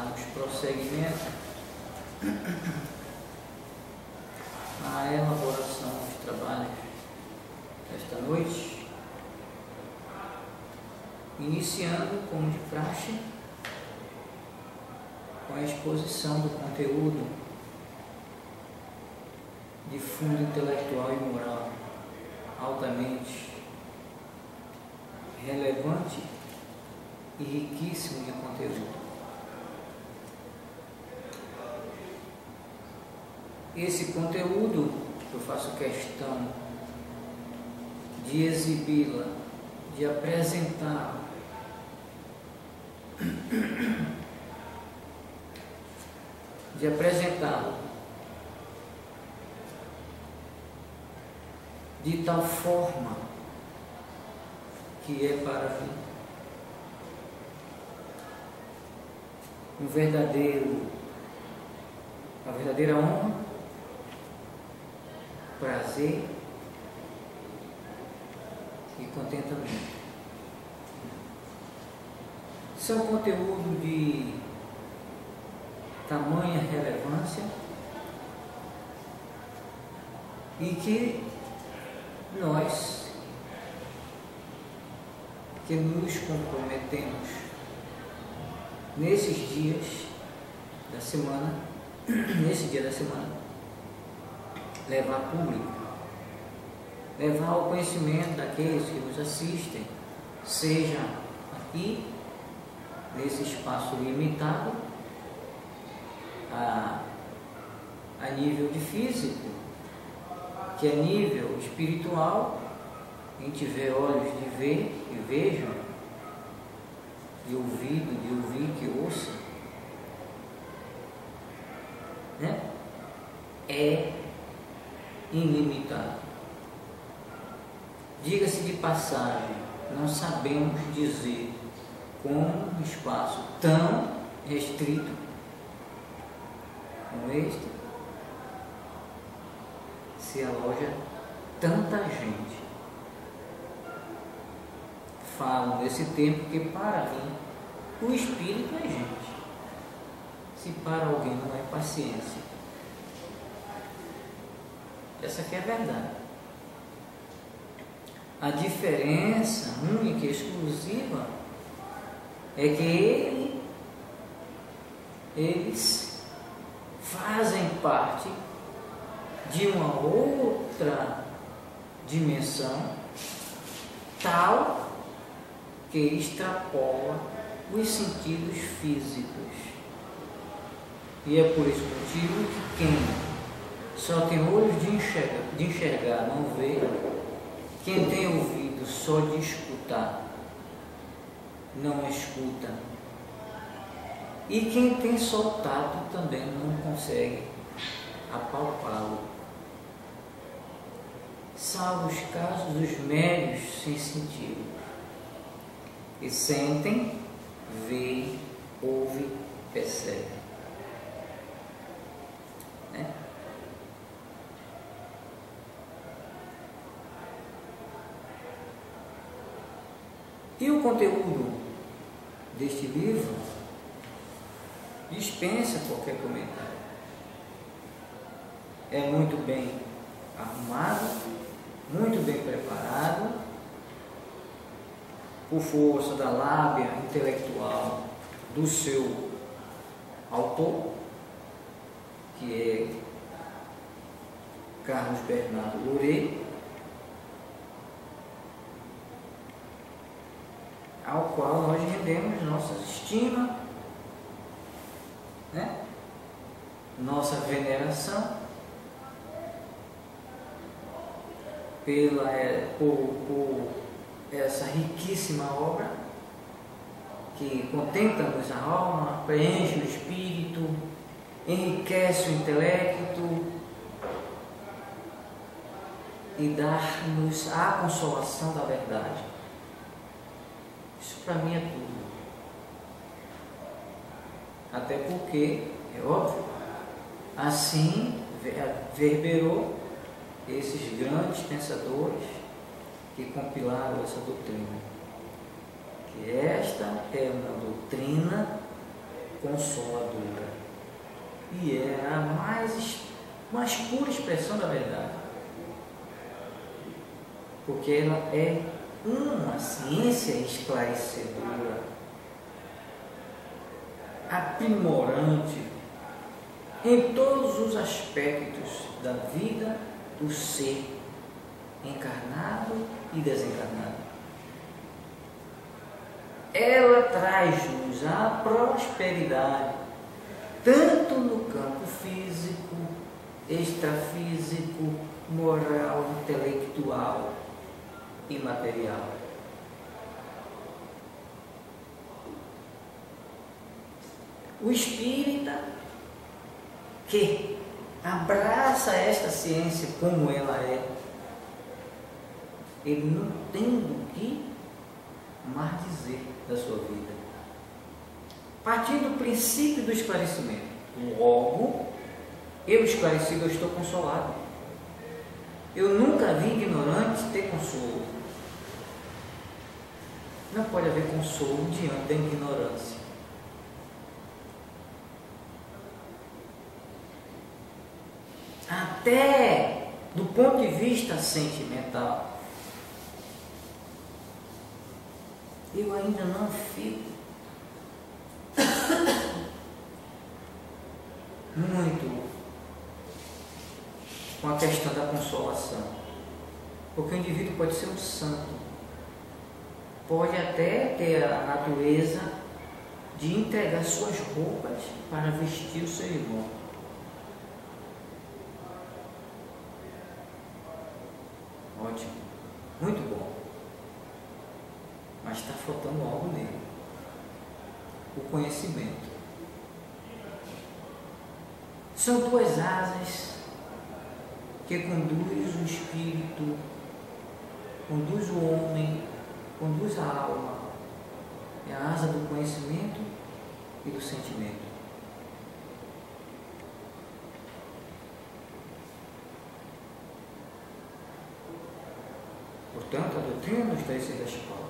darmos prosseguimento à elaboração dos trabalhos desta noite, iniciando, como de praxe, com a exposição do conteúdo de fundo intelectual e moral altamente relevante e riquíssimo de conteúdo. Esse conteúdo eu faço questão de exibi-la, de apresentá-la, de tal forma que é para mim a verdadeira honra, prazer e contentamento. São conteúdo de tamanha relevância e que nós que nos comprometemos nesses dias da semana, nesse dia da semana, levar a público, levar ao conhecimento daqueles que nos assistem, seja aqui, nesse espaço limitado, a nível de físico, que é nível espiritual, quem tiver olhos de ver, que vejam, de ouvido, de ouvir, que ouça, né? É ilimitado. Diga-se de passagem, não sabemos dizer como um espaço tão restrito como este se aloja tanta gente. Falo nesse tempo que para mim o espírito é gente. Se para alguém não é paciência. Essa aqui é a verdade. A diferença única e exclusiva é que eles fazem parte de uma outra dimensão tal que extrapola os sentidos físicos. E é por esse motivo que quem só tem olhos de enxergar não vê, quem tem ouvido só de escutar não escuta, e quem tem só tato também não consegue apalpá-lo, salvo os casos dos médios sem sentido, que sentem, veem, ouvem, percebem, né? E o conteúdo deste livro dispensa qualquer comentário. É muito bem arrumado, muito bem preparado, por força da lábia intelectual do seu autor, que é Carlos Bernardo Loureiro, ao qual nós rendemos nossa estima, né? Nossa veneração por essa riquíssima obra que contenta-nos a alma, preenche o espírito, enriquece o intelecto e dá-nos a consolação da verdade. Isso para mim é tudo. Até porque, é óbvio, assim verberou esses grandes pensadores que compilaram essa doutrina. Que esta é uma doutrina consoladora. E é a mais pura expressão da verdade. Porque ela é uma ciência esclarecedora, aprimorante em todos os aspectos da vida do ser encarnado e desencarnado. Ela traz-nos a prosperidade, tanto no campo físico, extrafísico, moral, intelectual e material. O espírita que abraça esta ciência como ela é, ele não tem do que mais dizer da sua vida. Partindo do princípio do esclarecimento. Logo, eu esclarecido, eu estou consolado. Eu nunca vi ignorante ter consolo. Não pode haver consolo diante da ignorância. Até do ponto de vista sentimental, eu ainda não fico muito com a questão da consolação, porque o indivíduo pode ser um santo, pode até ter a natureza de entregar suas roupas para vestir o seu irmão. Ótimo, muito bom. Mas está faltando algo nele. O conhecimento. São duas asas que conduz o espírito, conduz o homem, conduz a alma. É a asa do conhecimento e do sentimento. Portanto, a doutrina dos 13 da escola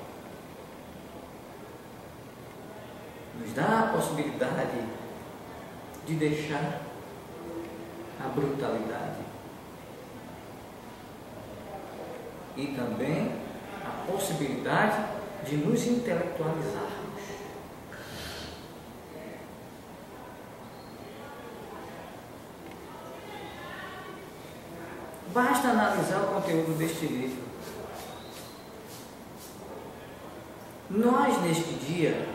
nos dá a possibilidade de deixar a brutalidade e também a possibilidade de nos intelectualizarmos. Basta analisar o conteúdo deste livro. Nós, neste dia,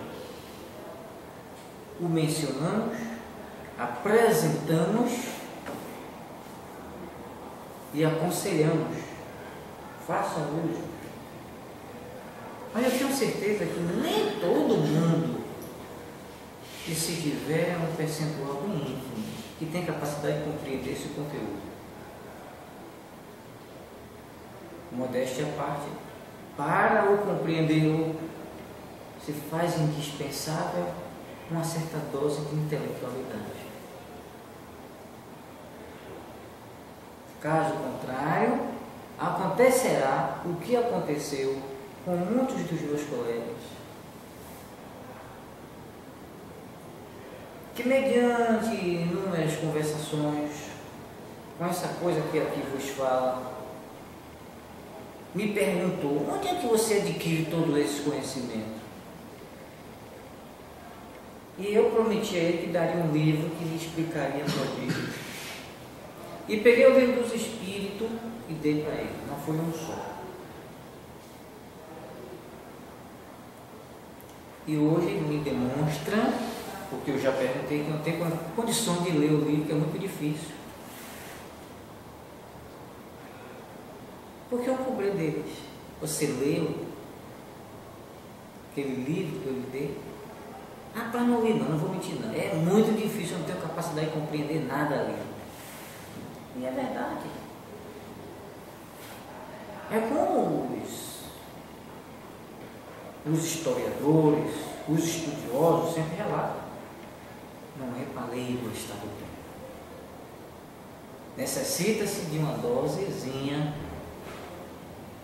o mencionamos, apresentamos e aconselhamos. Façam uso. Mas eu tenho certeza que nem todo mundo, que se tiver um percentual bem ínfimo, que tem capacidade de compreender esse conteúdo. Modéstia à parte, para o compreender, se faz indispensável uma certa dose de intelectualidade. Caso contrário, acontecerá o que aconteceu com muitos dos meus colegas, que mediante inúmeras conversações, com essa coisa que aqui vos fala, me perguntou: onde é que você adquire todo esse conhecimento? E eu prometi a ele que daria um livro que lhe explicaria prodígios. E peguei o livro dos Espíritos e dei para ele. Não foi um só. E hoje ele me demonstra, porque eu já perguntei, que não tem condição de ler o livro, que é muito difícil. Porque eu cobrei deles. Você leu aquele livro que eu lhe dei? Ah, para não ler não vou mentir não. É muito difícil, eu não tenho capacidade de compreender nada ali. E é verdade. É como os historiadores, os estudiosos sempre relatam. Não é para ler o estado do tempo. Necessita-se de uma dosezinha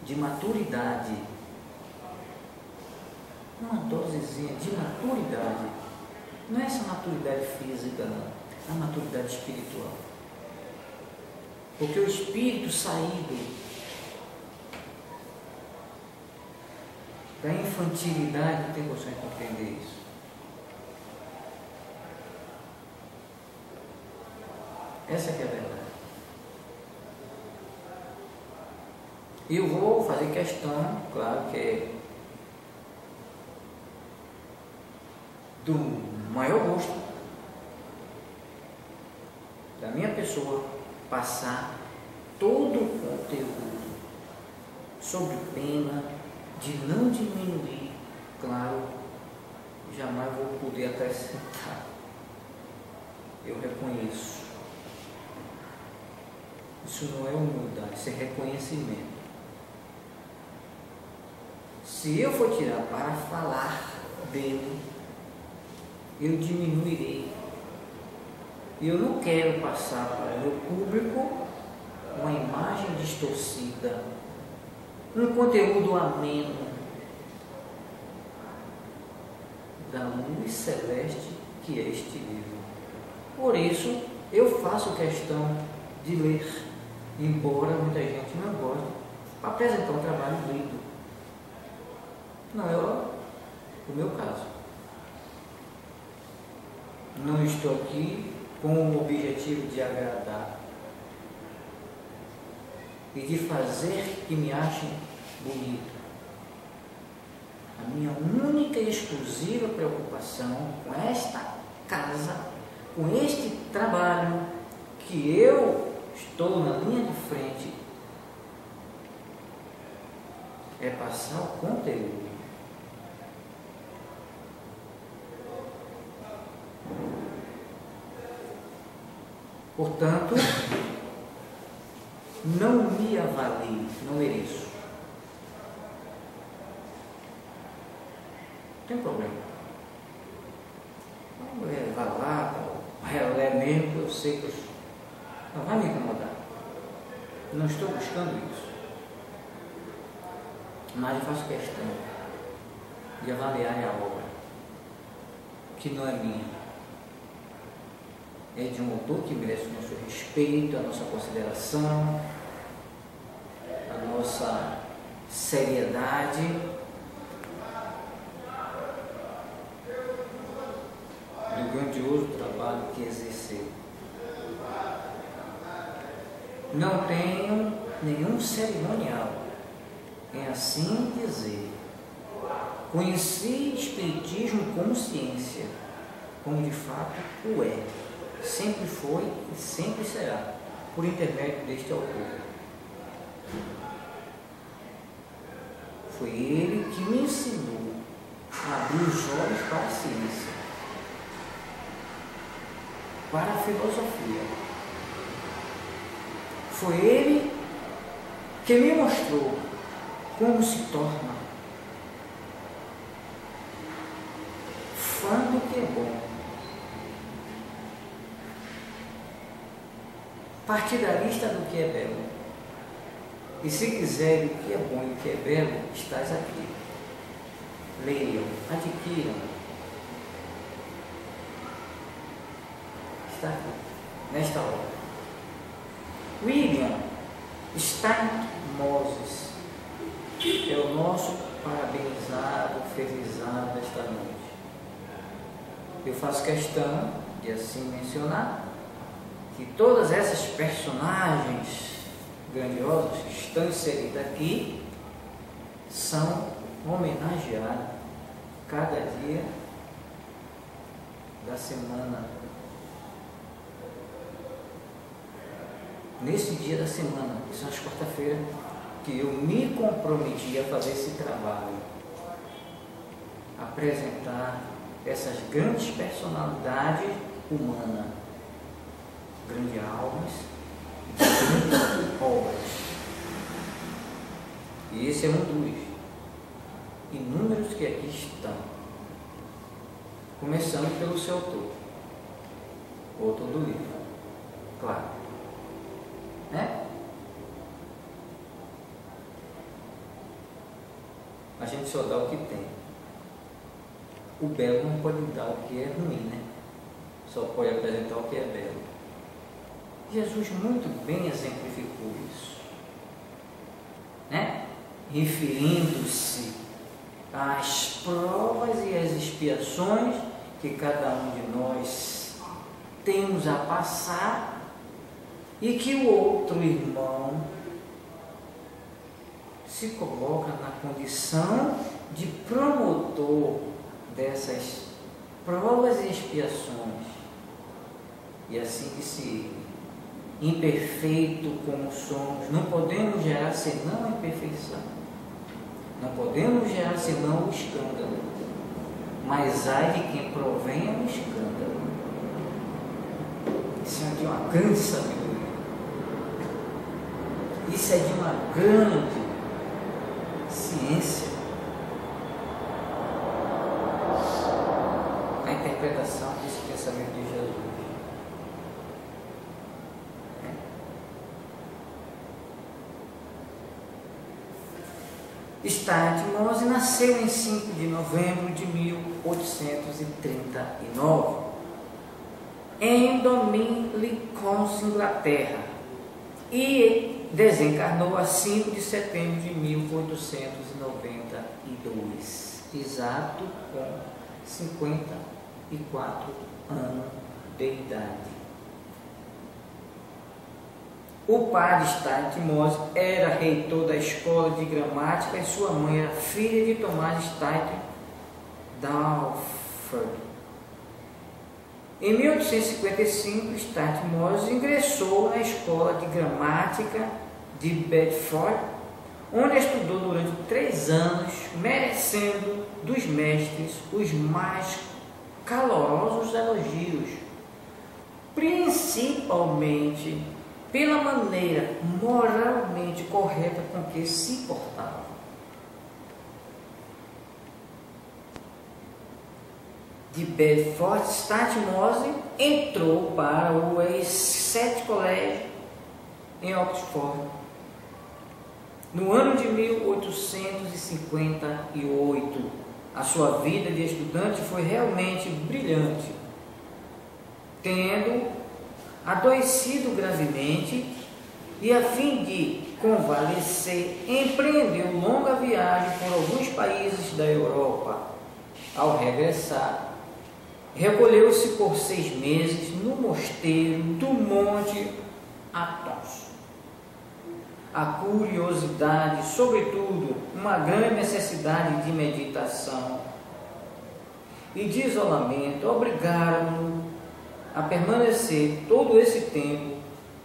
de maturidade. Uma dosezinha de maturidade Não é essa maturidade física, não. É a maturidade espiritual. Porque o espírito saído da infantilidade não tem condições de compreender isso. Essa que é a verdade. E eu vou fazer questão, claro que é do maior gosto da minha pessoa passar todo o conteúdo sobre pena de não diminuir, claro, jamais vou poder acrescentar. Eu reconheço. Isso não é humildade, isso é reconhecimento. Se eu for tirar para falar dele, eu diminuirei. Eu não quero passar para o meu público uma imagem distorcida, um conteúdo ameno da luz celeste que é este livro. Por isso, eu faço questão de ler, embora muita gente não goste, para apresentar um trabalho lido. Não é o meu caso. Não estou aqui com o objetivo de agradar e de fazer que me achem bonito. A minha única e exclusiva preocupação com esta casa, com este trabalho que eu estou na linha de frente, é passar o conteúdo. Portanto, não me avalie, não mereço. Não tem problema. Vai lá, relé mesmo, eu sei que não vai me incomodar. Não estou buscando isso. Mas eu faço questão de avaliar a obra, que não é minha. É de um autor que merece o nosso respeito, a nossa consideração, a nossa seriedade. Do grandioso trabalho que exerceu. Não tenho nenhum cerimonial em assim dizer. Conheci Espiritismo como ciência, como de fato o é. Sempre foi e sempre será, por intermédio deste autor. Foi ele que me ensinou a abrir os olhos para a ciência, para a filosofia. Foi ele que me mostrou como se torna fã do que é bom, partidarista do que é belo. E se quiser o que é bom e o que é belo, estás aqui. Leiam, adquiram. Está aqui, nesta hora. William Stein Moses é o nosso parabenizado, felizado esta noite. Eu faço questão de assim mencionar que todas essas personagens grandiosas que estão inseridas aqui são homenageadas cada dia da semana. Nesse dia da semana, que são as quarta-feiras, que eu me comprometi a fazer esse trabalho, apresentar essas grandes personalidades humanas, grandes almas, grandes obras. E esse é um dos inúmeros que aqui estão, começando pelo seu autor, o autor do livro, claro, né? A gente só dá o que tem. o belo não pode dar o que é ruim, né? Só pode apresentar o que é belo. Jesus muito bem exemplificou isso, né? Referindo-se às provas e às expiações que cada um de nós temos a passar e que o outro irmão se coloca na condição de promotor dessas provas e expiações. E assim disse ele: imperfeito como somos, não podemos gerar senão a imperfeição, não podemos gerar senão o escândalo, mas ai de quem provenha do escândalo. Isso é de uma grande sabedoria, isso é de uma grande ciência, a interpretação desse pensamento de Jesus. Steinmetz nasceu em 5 de novembro de 1839 em Dominions, Inglaterra, e desencarnou a 5 de setembro de 1892, exato com 54 anos de idade. O padre Steinmetz era reitor da escola de gramática e sua mãe era filha de Thomas Steinmetz Dalford. Em 1855, Steinmetz ingressou na escola de gramática de Bedford, onde estudou durante 3 anos, merecendo dos mestres os mais calorosos elogios, principalmente pela maneira moralmente correta com que se portava. De Bedford, Steinmetz entrou para o St. College em Oxford no ano de 1858. A sua vida de estudante foi realmente brilhante, tendo adoecido gravemente e, a fim de convalescer, empreendeu longa viagem por alguns países da Europa. Ao regressar, recolheu-se por 6 meses no mosteiro do Monte Athos. A curiosidade, sobretudo, uma grande necessidade de meditação e de isolamento obrigaram-no a permanecer todo esse tempo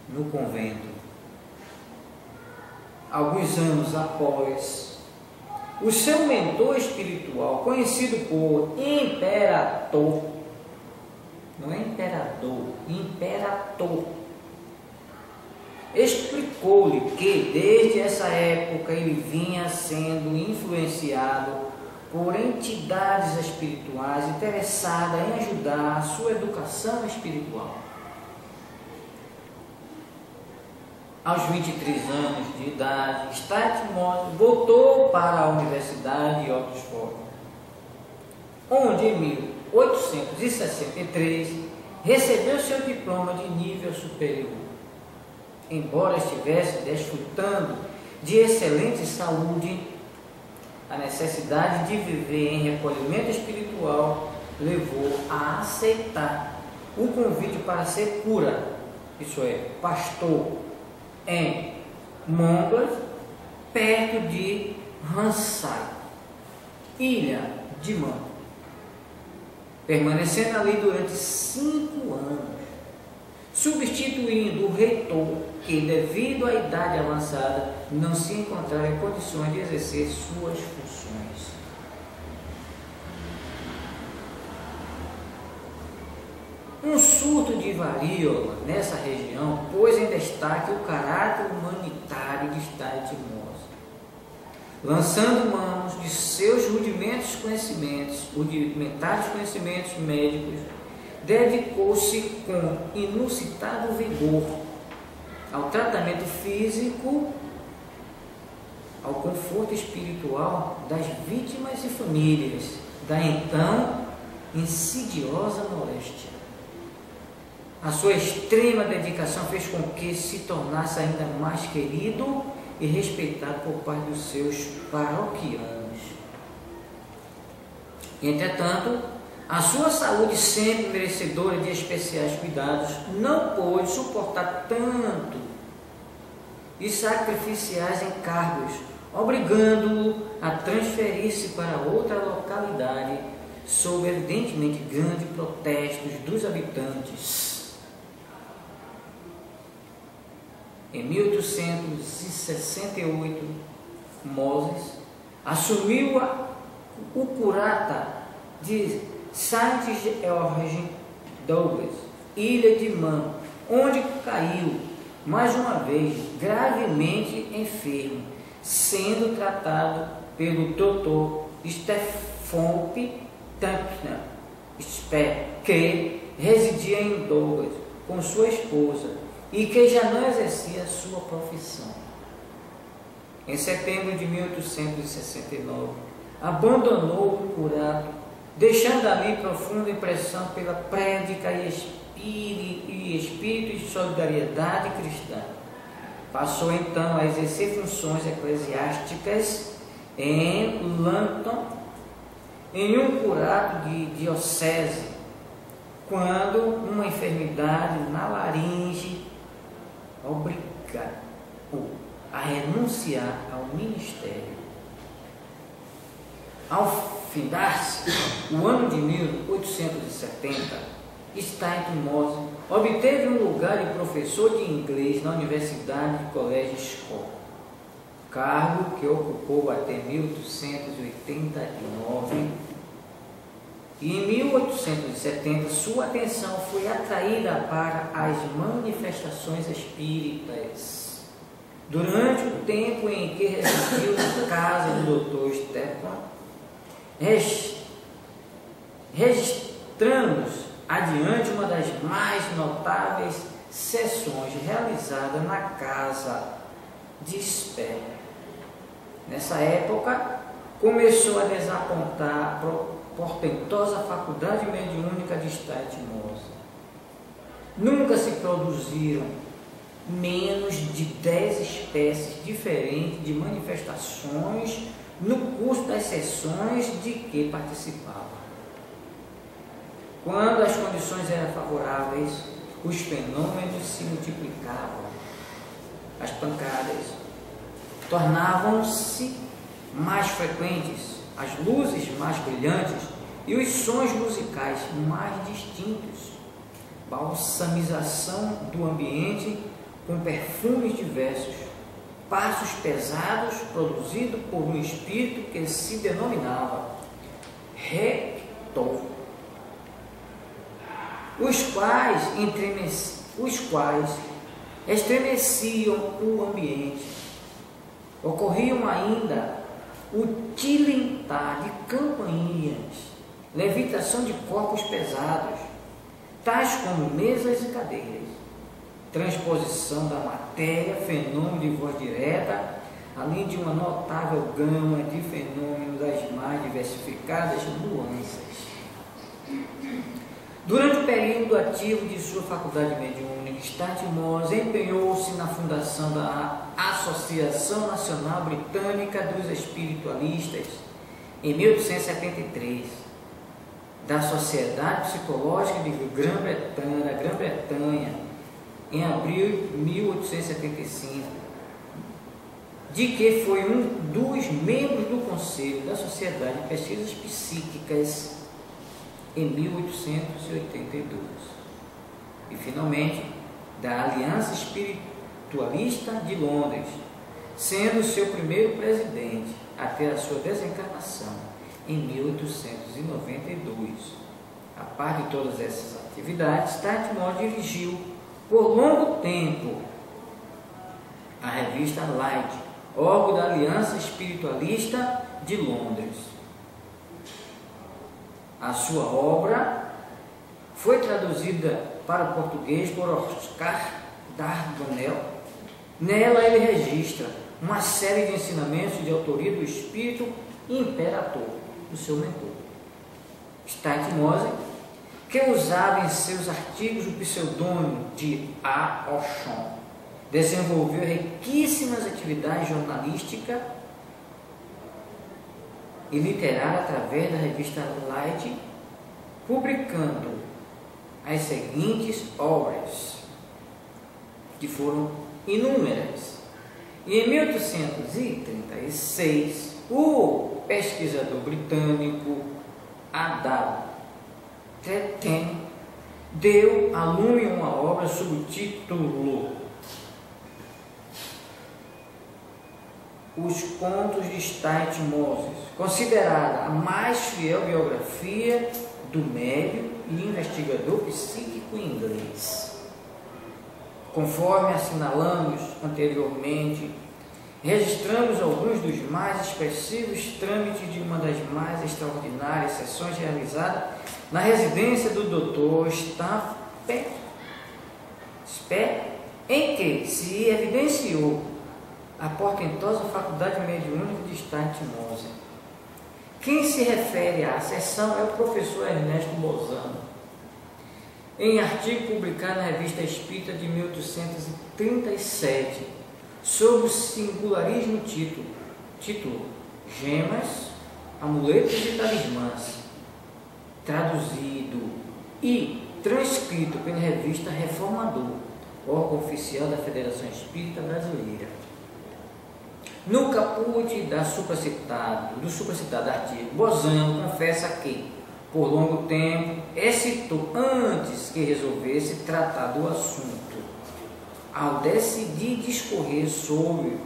no convento. Alguns anos após, o seu mentor espiritual, conhecido por Imperator, não é imperador, Imperator, explicou-lhe que desde essa época ele vinha sendo influenciado por entidades espirituais interessadas em ajudar a sua educação espiritual. Aos 23 anos de idade, Steinmetz voltou para a Universidade de Oxford, onde em 1863 recebeu seu diploma de nível superior. Embora estivesse desfrutando de excelente saúde, a necessidade de viver em recolhimento espiritual levou a aceitar o convite para ser cura, isso é, pastor, em Monblas, perto de Ramsay, Ilha de Man, permanecendo ali durante 5 anos, substituindo o reitor que, devido à idade avançada, não se encontrava em condições de exercer suas funções. Um surto de varíola nessa região pôs em destaque o caráter humanitário de Steinmetz, lançando mãos de seus rudimentares conhecimentos médicos, dedicou-se com inusitado vigor ao tratamento físico, ao conforto espiritual das vítimas e famílias da então insidiosa moléstia. A sua extrema dedicação fez com que se tornasse ainda mais querido e respeitado por parte dos seus paroquianos. Entretanto, a sua saúde, sempre merecedora de especiais cuidados, não pôde suportar tanto e sacrificiais encargos, obrigando-o a transferir-se para outra localidade, sob evidentemente grandes protestos dos habitantes. Em 1868, Moses assumiu o curata de Saint-Georges Douglas, Ilha de Man, onde caiu mais uma vez gravemente enfermo, sendo tratado pelo Dr. Stephen Tampner, que residia em Douglas com sua esposa e que já não exercia sua profissão. Em setembro de 1869, abandonou o curato, deixando ali profunda impressão pela prédica e espírito de solidariedade cristã. Passou então a exercer funções eclesiásticas em Lambton, em um curato de diocese, quando uma enfermidade na laringe obriga-o a renunciar ao ministério. Ao findar-se o ano de 1870, Stanton Moses obteve um lugar de professor de inglês na Universidade de College School, cargo que ocupou até 1889, e em 1870 sua atenção foi atraída para as manifestações espíritas. Durante o tempo em que residiu na casa do Dr. Stephen, registramos adiante uma das mais notáveis sessões realizadas na casa de Sper. Nessa época, começou a desapontar a portentosa faculdade mediúnica de Stanton Moses. Nunca se produziram menos de 10 espécies diferentes de manifestações no curso das sessões de que participava. Quando as condições eram favoráveis, os fenômenos se multiplicavam. As pancadas tornavam-se mais frequentes, as luzes mais brilhantes e os sons musicais mais distintos. Balsamização do ambiente com perfumes diversos, passos pesados produzidos por um espírito que se denominava Rector, os quais estremeciam o ambiente. Ocorriam ainda o tilintar de campainhas, levitação de corpos pesados, tais como mesas e cadeiras, transposição da matéria, fenômeno de voz direta, além de uma notável gama de fenômenos das mais diversificadas nuances. Durante o período ativo de sua faculdade mediúnica, Stanton Moses empenhou-se na fundação da Associação Nacional Britânica dos Espiritualistas, em 1873, da Sociedade Psicológica de Grã-Bretanha, em abril de 1875, de que foi um dos membros do Conselho da Sociedade de Pesquisas Psíquicas em 1882, e finalmente da Aliança Espiritualista de Londres, sendo seu primeiro presidente até a sua desencarnação em 1892. A par de todas essas atividades, Stanton Moses dirigiu por longo tempo a revista Light, órgão da Aliança Espiritualista de Londres. A sua obra foi traduzida para o português por Oscar Dardonel. Nela ele registra uma série de ensinamentos de autoria do Espírito Imperador, do seu mentor. Steitmose, que usava em seus artigos o pseudônimo de A. Ochon, desenvolveu riquíssimas atividades jornalística e literária através da revista Light, publicando as seguintes obras, que foram inúmeras. E em 1836, o pesquisador britânico A.W. Tretten deu a lume uma obra sob o título Os Contos de Steitmose, considerada a mais fiel biografia do médium e investigador psíquico inglês. Conforme assinalamos anteriormente, registramos alguns dos mais expressivos trâmites de uma das mais extraordinárias sessões realizadas na residência do Dr. Speer, em que se evidenciou a portentosa faculdade mediúnica de Steitmose. Quem se refere à sessão é o professor Ernesto Bozano, em artigo publicado na Revista Espírita de 1837, sob o singularíssimo título Gemas, Amuletos e Talismãs, traduzido e transcrito pela revista Reformador, órgão oficial da Federação Espírita Brasileira. No caput do supracitado artigo, Bozano confessa que, por longo tempo, hesitou antes que resolvesse tratar do assunto. Ao decidir discorrer sobre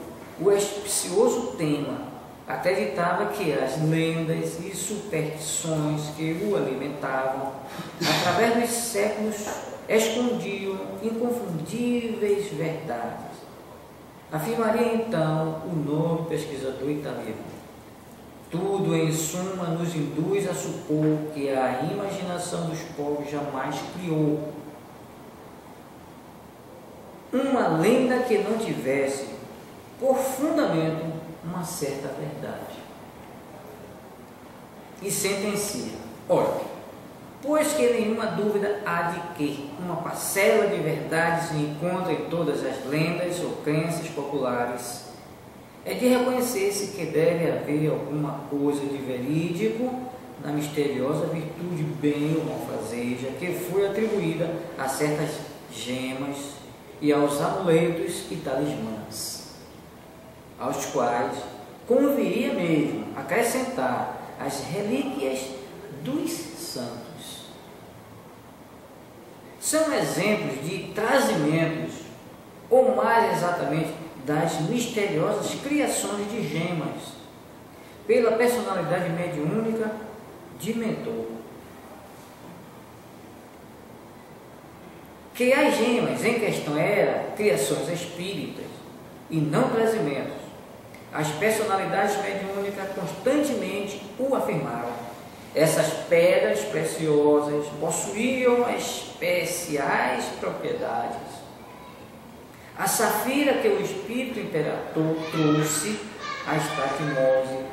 o auspicioso tema, acreditava que as lendas e superstições que o alimentavam, através dos séculos, escondiam inconfundíveis verdades. Afirmaria então o novo pesquisador italiano: tudo em suma nos induz a supor que a imaginação dos povos jamais criou uma lenda que não tivesse por fundamento uma certa verdade. E sentencia: ora, pois que nenhuma dúvida há de que uma parcela de verdade se encontra em todas as lendas ou crenças populares, é de reconhecer-se que deve haver alguma coisa de verídico na misteriosa virtude bem ou malfazeja que foi atribuída a certas gemas e aos amuletos e talismãs, aos quais conviria mesmo acrescentar as relíquias dos santos. São exemplos de trazimentos, ou mais exatamente, das misteriosas criações de gemas, pela personalidade mediúnica de mentor. Que as gemas em questão eram criações espíritas e não trazimentos. As personalidades mediúnicas constantemente o afirmaram. Essas pedras preciosas possuíam especiais propriedades. A safira que o Espírito Imperador trouxe a Steitmose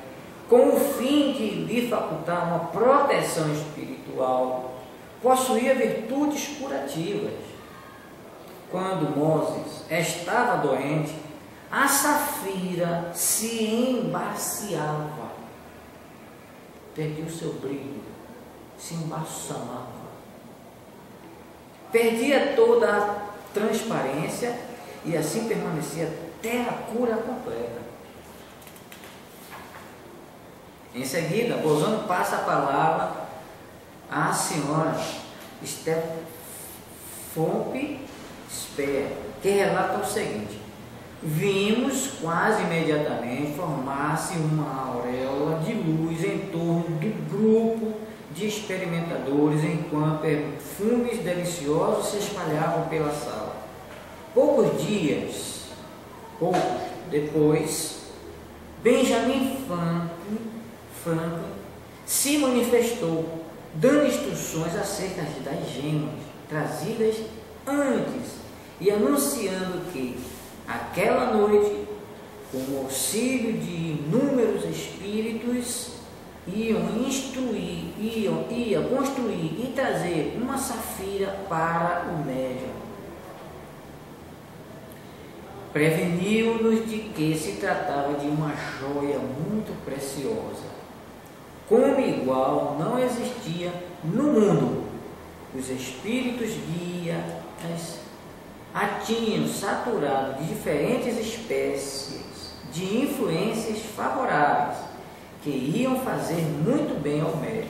com o fim de lhe facultar uma proteção espiritual, possuía virtudes curativas. Quando Moses estava doente, a safira se embaciava, perdia o seu brilho, se embaçava, perdia toda a transparência e assim permanecia até a cura completa. Em seguida, Bozano passa a palavra à senhora Stephompe Speer, que relata o seguinte: vimos quase imediatamente formar-se uma auréola de luz em torno do grupo de experimentadores, enquanto perfumes deliciosos se espalhavam pela sala. Poucos depois, Benjamin Franklin se manifestou, dando instruções acerca das gemas trazidas antes e anunciando que, aquela noite, com o auxílio de inúmeros espíritos, iam construir e trazer uma safira para o médium. Preveniu-nos de que se tratava de uma joia muito preciosa. Como igual não existia no mundo. Os espíritos guias a tinham saturado de diferentes espécies de influências favoráveis que iam fazer muito bem ao médium,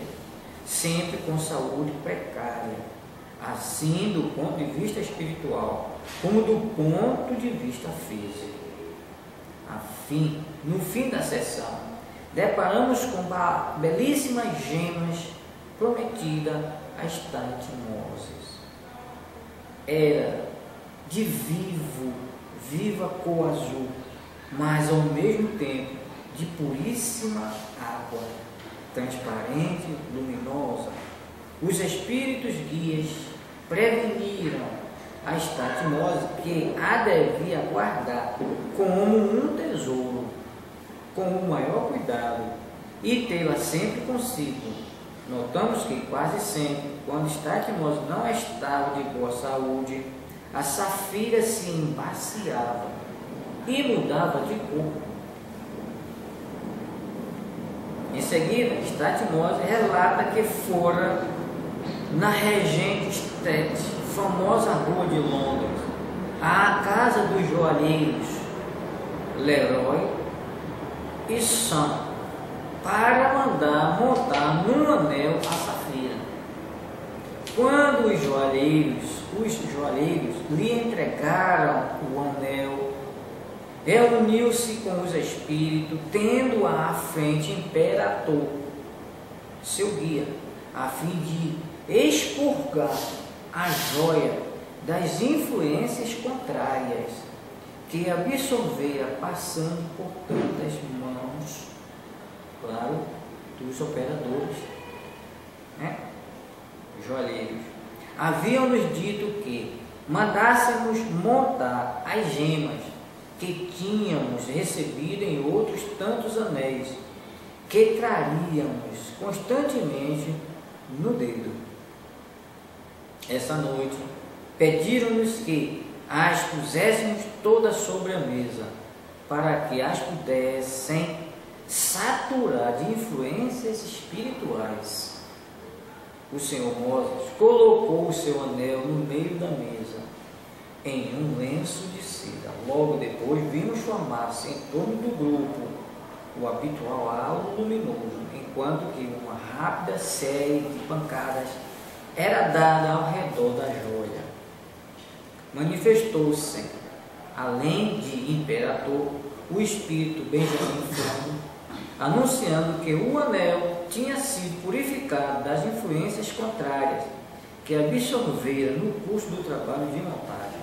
sempre com saúde precária, assim do ponto de vista espiritual como do ponto de vista físico. No fim da sessão, deparamos com belíssimas gemas prometidas a Estatimoses. Era de viva cor azul, mas ao mesmo tempo de puríssima água, transparente, luminosa. Os espíritos guias preveniram a Estatimose que a devia guardar como um tesouro, com o maior cuidado, e tê-la sempre consigo. Notamos que quase sempre, quando Estatimose não estava de boa saúde, a safira se embaciava e mudava de cor. Em seguida, Estatimose relata que fora na Regent Street, famosa rua de Londres, à casa dos joalheiros Leroy e Son, para mandar montar num anel a safira. Quando os joalheiros lhe entregaram o anel, reuniu-se com os espíritos, tendo à frente Imperator, seu guia, a fim de expurgar a joia das influências contrárias que absorvera passando por tantas mãos, claro, dos operadores, joalheiros. Haviam-nos dito que mandássemos montar as gemas que tínhamos recebido em outros tantos anéis, que traríamos constantemente no dedo. Essa noite, pediram-nos que as puséssemos todas sobre a mesa, para que as pudessem saturar de influências espirituais. O Senhor Moses colocou o seu anel no meio da mesa, em um lenço de seda. Logo depois vimos formar-se em torno do grupo o habitual halo luminoso, enquanto que uma rápida série de pancadas era dada ao redor da joia. Manifestou-se, além de Imperator, o espírito Benjamin Franklin, anunciando que o anel tinha sido purificado das influências contrárias que absorvera no curso do trabalho de montagem.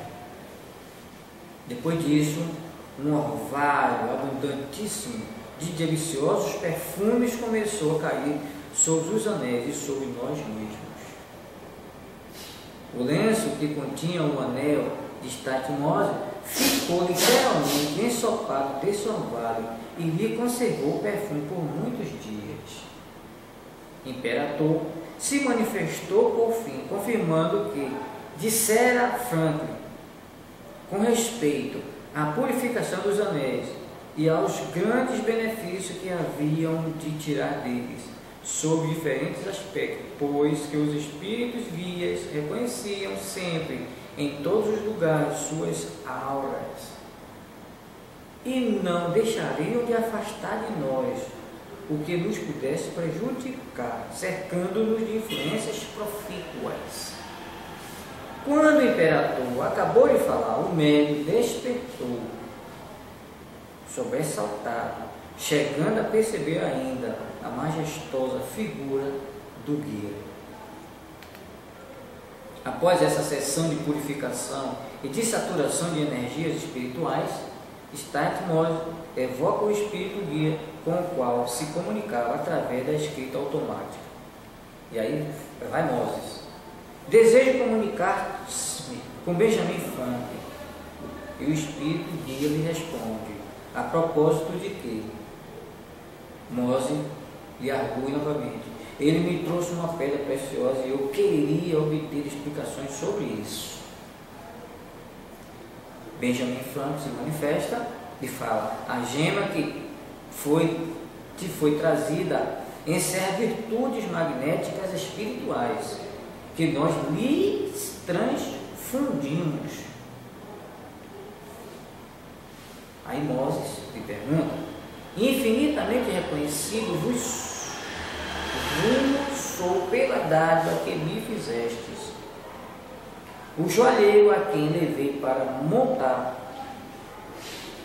Depois disso, um orvalho abundantíssimo de deliciosos perfumes começou a cair sobre os anéis e sobre nós mesmos. O lenço que continha o anel de Estatimose ficou literalmente ensopado desse orvalho e lhe conservou o perfume por muitos dias. Imperator se manifestou por fim, confirmando que dissera Franklin com respeito à purificação dos anéis e aos grandes benefícios que haviam de tirar deles, sob diferentes aspectos, pois que os espíritos guias reconheciam sempre, em todos os lugares, suas auras, e não deixariam de afastar de nós o que nos pudesse prejudicar, cercando-nos de influências profícuas. Quando o Imperator acabou de falar, o médium despertou, sobressaltado, chegando a perceber ainda a majestosa figura do guia. Após essa sessão de purificação e de saturação de energias espirituais, Estatimose evoca o espírito guia com o qual se comunicava através da escrita automática. E aí vai Moses. Desejo comunicar-se com Benjamin Franklin. E o espírito guia lhe responde, a propósito de que Moses e argui novamente. Ele me trouxe uma pedra preciosa e eu queria obter explicações sobre isso. Benjamin Franklin se manifesta e fala: a gema que te foi trazida encerra virtudes magnéticas espirituais que nós lhes transfundimos. Aí Moses lhe pergunta: infinitamente reconhecido vos sou pela dádiva que me fizestes. O joalheiro a quem levei para mandar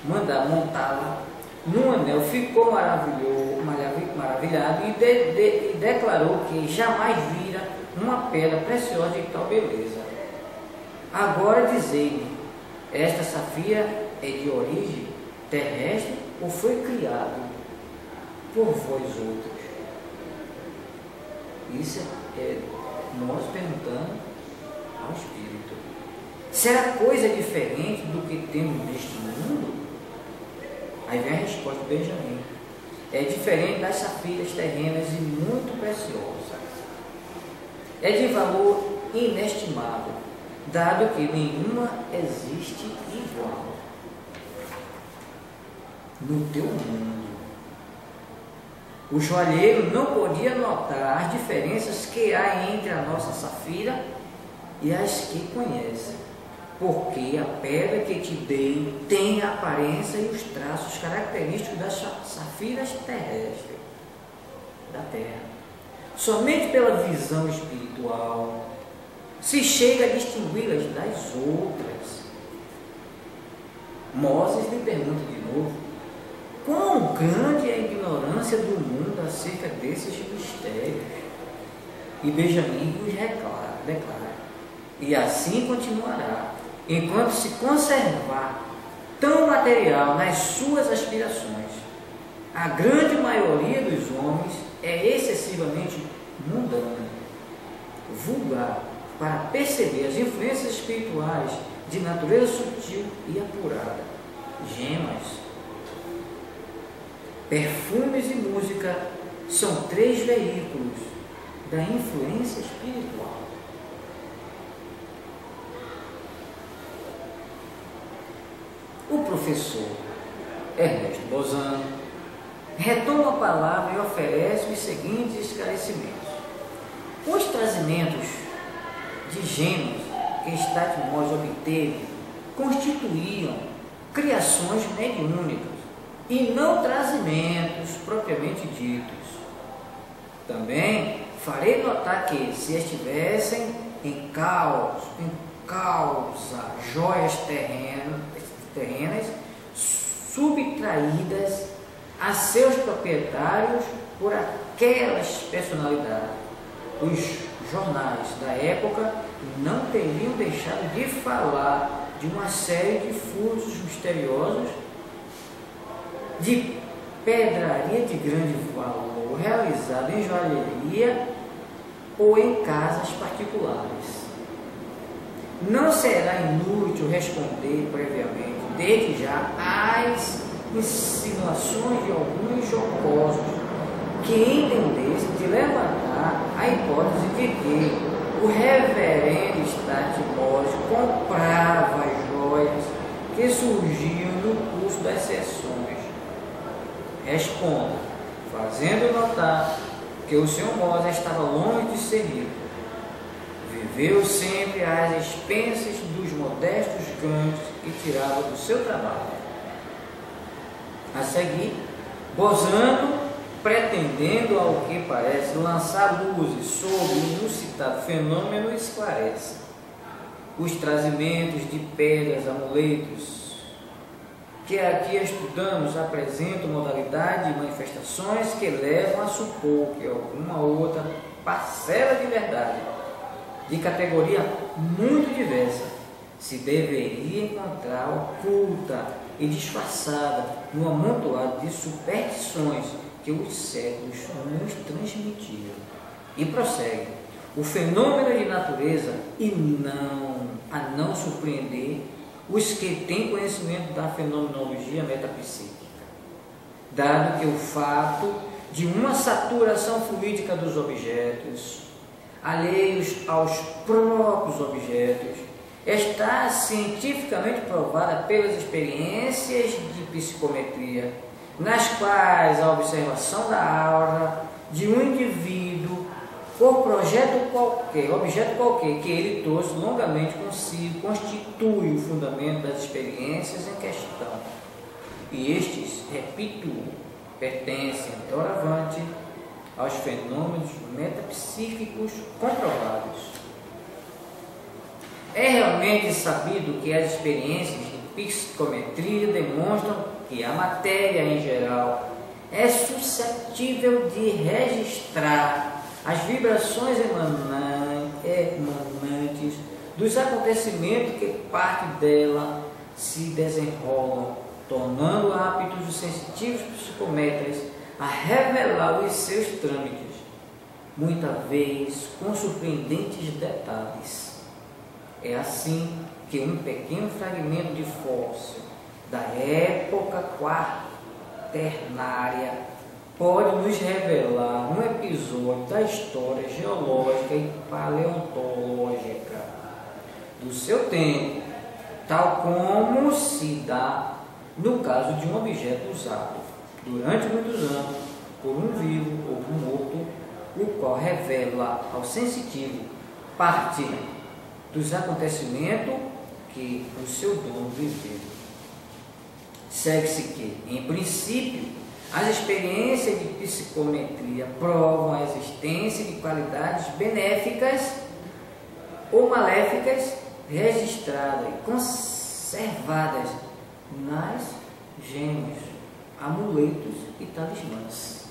montá-la num anel ficou maravilhado e declarou que jamais vira uma pedra preciosa de tal beleza. Agora dizei-me, esta safira é de origem terrestre ou foi criado por vós outros? Isso é nós perguntando ao Espírito. Será coisa diferente do que temos neste mundo? Aí vem a resposta de Benjamin. É diferente das safiras terrenas e muito preciosa. É de valor inestimável, dado que nenhuma existe igual no teu mundo. O joalheiro não podia notar as diferenças que há entre a nossa safira e as que conhece, porque a pedra que te dei tem a aparência e os traços característicos das safiras terrestres da terra. Somente pela visão espiritual se chega a distingui-las das outras. Moses lhe pergunta de novo: quão grande é a ignorância do mundo acerca desses mistérios? E Benjamin os declara: e assim continuará, enquanto se conservar tão material nas suas aspirações. A grande maioria dos homens é excessivamente mundana, vulgar, para perceber as influências espirituais de natureza sutil e apurada. Gemas, perfumes e música são 3 veículos da influência espiritual. O professor Ernesto Bozano retoma a palavra e oferece os seguintes esclarecimentos. Os trazimentos de gemas que Statmos obteve constituíam criações mediúnicas e não trazimentos propriamente ditos. Também farei notar que, se estivessem em causa joias terrenas subtraídas a seus proprietários por aquelas personalidades, os jornais da época não teriam deixado de falar de uma série de furtos misteriosos de pedraria de grande valor realizada em joalheria ou em casas particulares. Não será inútil responder previamente, desde já, às insinuações de alguns jocosos que entendessem de levantar a hipótese de que o reverendo Statmos comprava joias que surgiam no curso das sessões. Responda, fazendo notar que o Sr. Moses estava longe de ser rico. Viveu sempre às expensas dos modestos ganhos que tirava do seu trabalho. A seguir, Bozano, pretendendo ao que parece lançar luzes sobre o inusitado fenômeno, esclarece: os trazimentos de pedras, amuletos que aqui estudamos apresentam modalidade de manifestações que levam a supor que alguma outra parcela de verdade, de categoria muito diversa, se deveria encontrar oculta e disfarçada no amontoado de superstições que os séculos nos transmitiram. E prossegue: o fenômeno de natureza a não surpreender os que têm conhecimento da fenomenologia metapsíquica, dado que o fato de uma saturação fluídica dos objetos, alheios aos próprios objetos, está cientificamente provada pelas experiências de psicometria, nas quais a observação da aura de um indivíduo por objeto qualquer que ele trouxe longamente consigo, constitui o fundamento das experiências em questão. E estes, repito, pertencem, doravante, aos fenômenos metapsíquicos comprovados. É realmente sabido que as experiências de psicometria demonstram que a matéria em geral é suscetível de registrar as vibrações emanantes dos acontecimentos que parte dela se desenrolam, tornando aptos os sensitivos psicometras a revelar os seus trâmites, muitas vezes com surpreendentes detalhes. É assim que um pequeno fragmento de fóssil da época quaternária pode nos revelar um episódio da história geológica e paleontológica do seu tempo, tal como se dá no caso de um objeto usado durante muitos anos por um vivo ou por um morto, o qual revela ao sensitivo parte dos acontecimentos que o seu dono viveu. Segue-se que, em princípio, as experiências de psicometria provam a existência de qualidades benéficas ou maléficas registradas e conservadas nas gêmeos, amuletos e talismãs.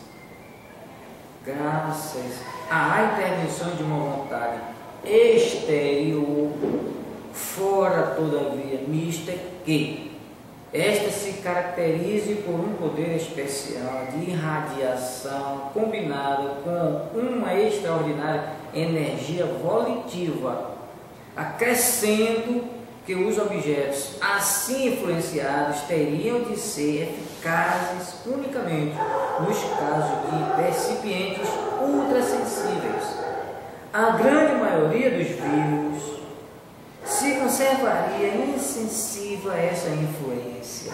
Graças à intervenção de uma vontade exterior, fora todavia mista, que esta se caracterize por um poder especial de irradiação combinado com uma extraordinária energia volitiva, acrescendo que os objetos assim influenciados teriam de ser eficazes unicamente nos casos de percipientes ultrassensíveis. A grande maioria dos vivos se conservaria insensível a essa influência.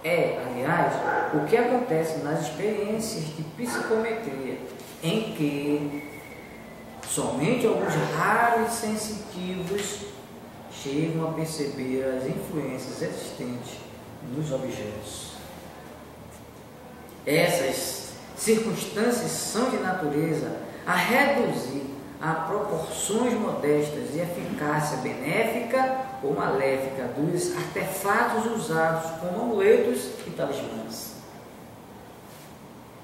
É, aliás, o que acontece nas experiências de psicometria, em que somente alguns raros sensitivos chegam a perceber as influências existentes nos objetos. Essas circunstâncias são de natureza a reduzir a proporções modestas de eficácia benéfica ou maléfica dos artefatos usados como amuletos e talismãs.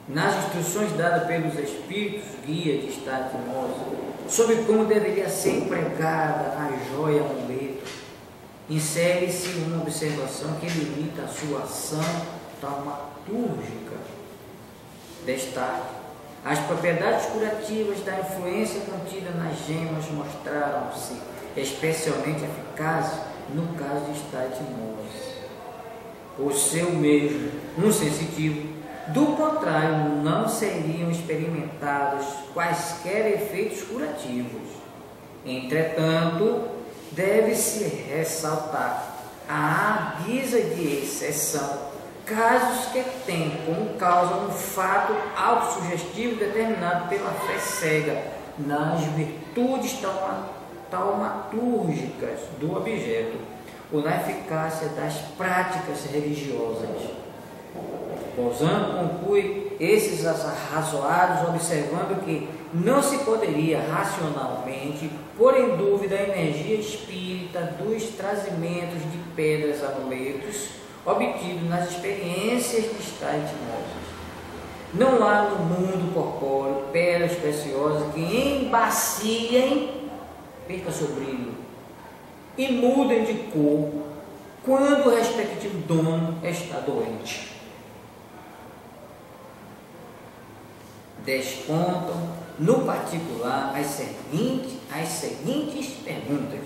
Nas instruções dadas pelos espíritos guia de estado de hipnose sobre como deveria ser empregada a joia amuleto, insere-se uma observação que limita a sua ação taumatúrgica. Destaque: as propriedades curativas da influência contida nas gemas mostraram-se especialmente eficazes no caso de estado de hipnose. Por seu mesmo, um sensitivo, do contrário, não seriam experimentados quaisquer efeitos curativos. Entretanto, deve-se ressaltar, à guisa de exceção, casos que têm como causa um fato autossugestivo determinado pela fé cega nas virtudes taumatúrgicas do objeto ou na eficácia das práticas religiosas. Bolzano conclui esses arrazoados observando que não se poderia racionalmente pôr em dúvida a energia espírita dos trazimentos de pedras amuletos obtidos nas experiências de estado de hipnose. Não há no mundo corpóreo pedras preciosas que embaciem, perca seu brilho e mudem de cor quando o respectivo dono está doente. Despontam, no particular, as seguintes perguntas.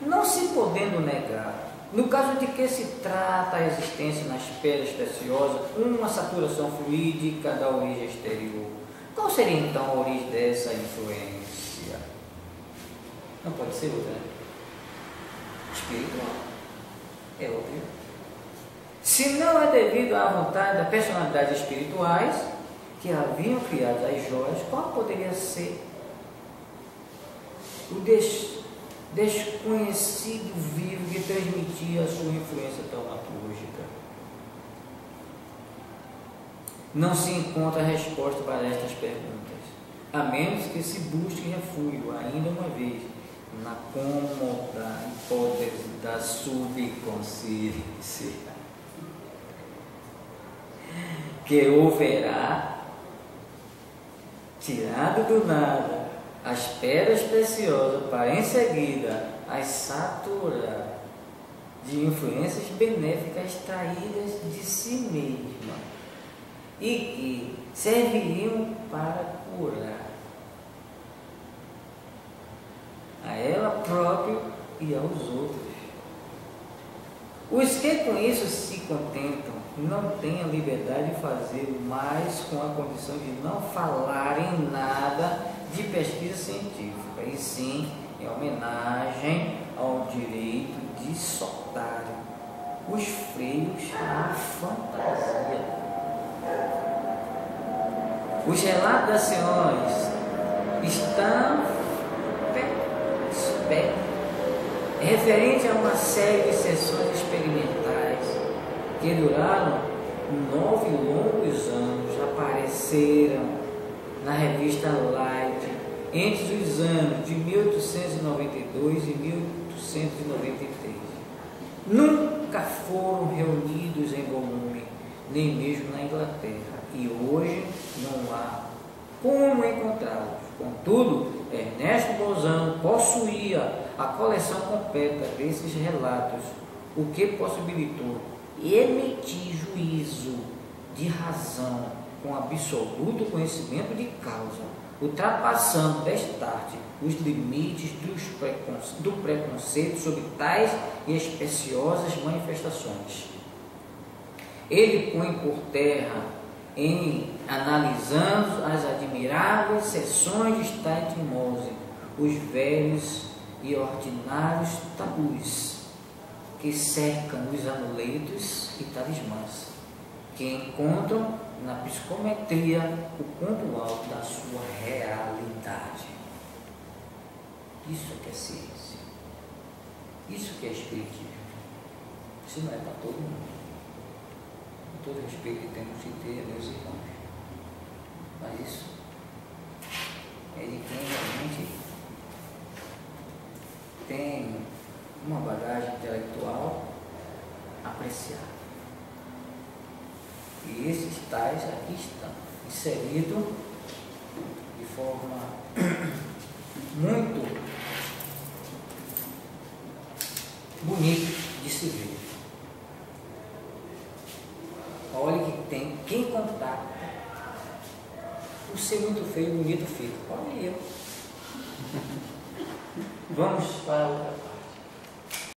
Não se podendo negar No caso de que se trata a existência nas pedras preciosas, uma saturação fluídica da origem exterior. Qual seria então a origem dessa influência? Não pode ser outra, né? Espiritual. É óbvio. Se não é devido à vontade das personalidades espirituais que haviam criado as joias, qual poderia ser o desconhecido vivo que transmitia a sua influência taumatúrgica? Não se encontra resposta para estas perguntas, a menos que se busque refúgio, ainda uma vez, na cômoda hipótese da subconsciência, que houverá tirado do nada as pedras preciosas para em seguida as saturar de influências benéficas extraídas de si mesma e que serviriam para curar a ela própria e aos outros. Os que com isso se contentam não têm a liberdade de fazer mais com a condição de não falarem nada de pesquisa científica, e sim em homenagem ao direito de soltarem os freios à fantasia. Os relatos das senhoras estão referente a uma série de sessões experimentais que duraram 9 longos anos, apareceram na revista Light entre os anos de 1892 e 1893. Nunca foram reunidos em volume, nem mesmo na Inglaterra, e hoje não há como encontrá-los. Contudo, Ernesto Bolzano possuía a coleção completa desses relatos, o que possibilitou emitir juízo de razão com absoluto conhecimento de causa, ultrapassando destarte os limites do preconceito sobre tais e especiosas manifestações. Ele põe por terra, em analisando as admiráveis seções de Steinmose, os velhos e ordinários tabus que cercam os amuletos e talismãs, que encontram na psicometria o ponto alto da sua realidade. Isso é que é ciência. Isso que é espiritismo. Isso não é para todo mundo. Com todo respeito que temos que ter, meus irmãos. Mas isso é de quem realmente tem uma bagagem intelectual apreciada. E esses tais aqui estão inseridos de forma muito bonita de se ver. Olha que tem quem contar. Por ser muito feio, bonito fica. Olha eu. Vamos para outra.